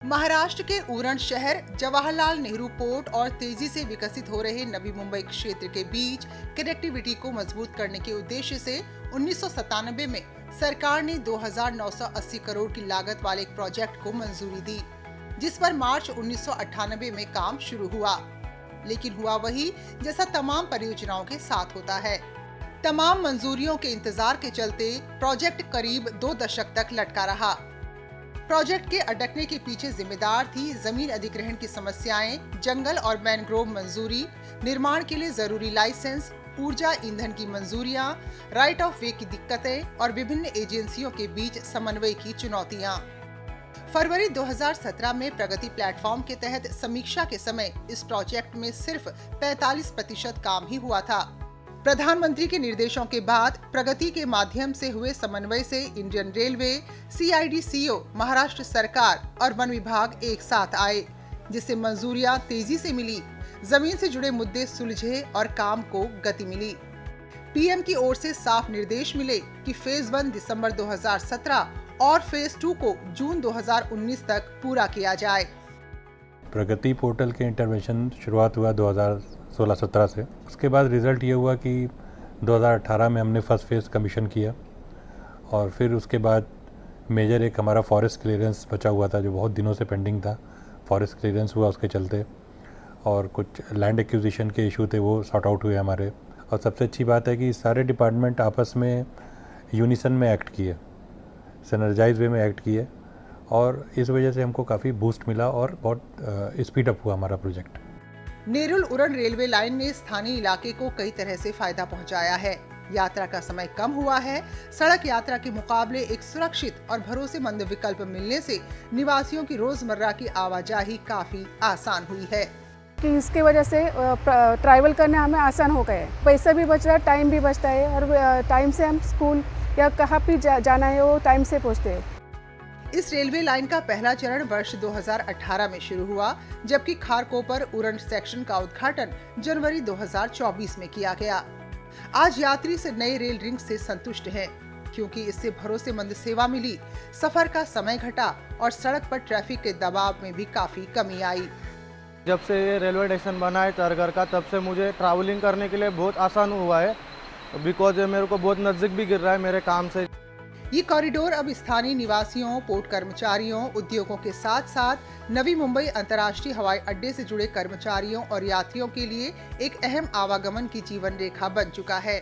महाराष्ट्र के उरण शहर, जवाहरलाल नेहरू पोर्ट और तेजी से विकसित हो रहे नवी मुंबई क्षेत्र के बीच कनेक्टिविटी को मजबूत करने के उद्देश्य से 1997 में सरकार ने 2,980 करोड़ की लागत वाले एक प्रोजेक्ट को मंजूरी दी, जिस पर मार्च 1998 में काम शुरू हुआ। लेकिन हुआ वही जैसा तमाम परियोजनाओं के साथ होता है। तमाम मंजूरियों के इंतजार के चलते प्रोजेक्ट करीब 2 दशक तक लटका रहा। प्रोजेक्ट के अटकने के पीछे जिम्मेदार थी जमीन अधिग्रहण की समस्याएं, जंगल और मैनग्रोव मंजूरी, निर्माण के लिए जरूरी लाइसेंस, ऊर्जा ईंधन की मंजूरियां, राइट ऑफ वे की दिक्कतें और विभिन्न एजेंसियों के बीच समन्वय की चुनौतियां। फरवरी 2017 में प्रगति प्लेटफॉर्म के तहत समीक्षा के समय इस प्रोजेक्ट में सिर्फ 45% काम ही हुआ था। प्रधानमंत्री के निर्देशों के बाद प्रगति के माध्यम से हुए समन्वय से इंडियन रेलवे, CIDCO, महाराष्ट्र सरकार और वन विभाग एक साथ आए, जिससे मंजूरियां तेजी से मिली, जमीन से जुड़े मुद्दे सुलझे और काम को गति मिली। PM की ओर से साफ निर्देश मिले कि फेज 1 दिसंबर 2017 और फेज 2 को जून 2019 तक पूरा किया जाए। प्रगति पोर्टल के इंटरवेंशन शुरुआत हुआ 2016-17 से। उसके बाद रिज़ल्ट ये हुआ कि 2018 में हमने फर्स्ट फेज़ कमीशन किया और फिर उसके बाद मेजर एक हमारा फॉरेस्ट क्लियरेंस बचा हुआ था जो बहुत दिनों से पेंडिंग था। फॉरेस्ट क्लियरेंस हुआ उसके चलते, और कुछ लैंड एक्विजिशन के इशू थे वो सॉर्ट आउट हुए हमारे। और सबसे अच्छी बात है कि सारे डिपार्टमेंट आपस में यूनिसन में एक्ट किए, सिनर्जाइज वे में एक्ट किए, और इस वजह से हमको काफ़ी बूस्ट मिला और बहुत स्पीड अप हुआ हमारा project. Nerul Uran railway line ने स्थानीय इलाके को कई तरह से फायदा पहुंचाया है। यात्रा का समय कम हुआ है। सड़क यात्रा के मुकाबले एक सुरक्षित और भरोसेमंद विकल्प मिलने से निवासियों की रोजमर्रा की आवाजाही काफी आसान हुई है। कि इसके वजह से ट्रैवल करने हमें आसान हो गए, पैसा भी बच रहा है, टाइम भी बचता है, और टाइम से हम स्कूल या कहाँ भी जाना है वो टाइम से पहुँचते हैं। इस रेलवे लाइन का पहला चरण वर्ष 2018 में शुरू हुआ, जबकि खारकोपर उरण सेक्शन का उद्घाटन जनवरी 2024 में किया गया। आज यात्री से नए रेल रिंग से संतुष्ट हैं, क्योंकि इससे भरोसेमंद सेवा मिली, सफर का समय घटा और सड़क पर ट्रैफिक के दबाव में भी काफी कमी आई। जब से ये रेलवे स्टेशन बना है चरघर का, तब से मुझे ट्रैवलिंग करने के लिए बहुत आसान हुआ है, बिकॉज ये मेरे को बहुत नजदीक भी गिर रहा है मेरे काम से। ये कॉरिडोर अब स्थानीय निवासियों, पोर्ट कर्मचारियों, उद्योगों के साथ साथ नवी मुंबई अंतर्राष्ट्रीय हवाई अड्डे से जुड़े कर्मचारियों और यात्रियों के लिए एक अहम आवागमन की जीवन रेखा बन चुका है।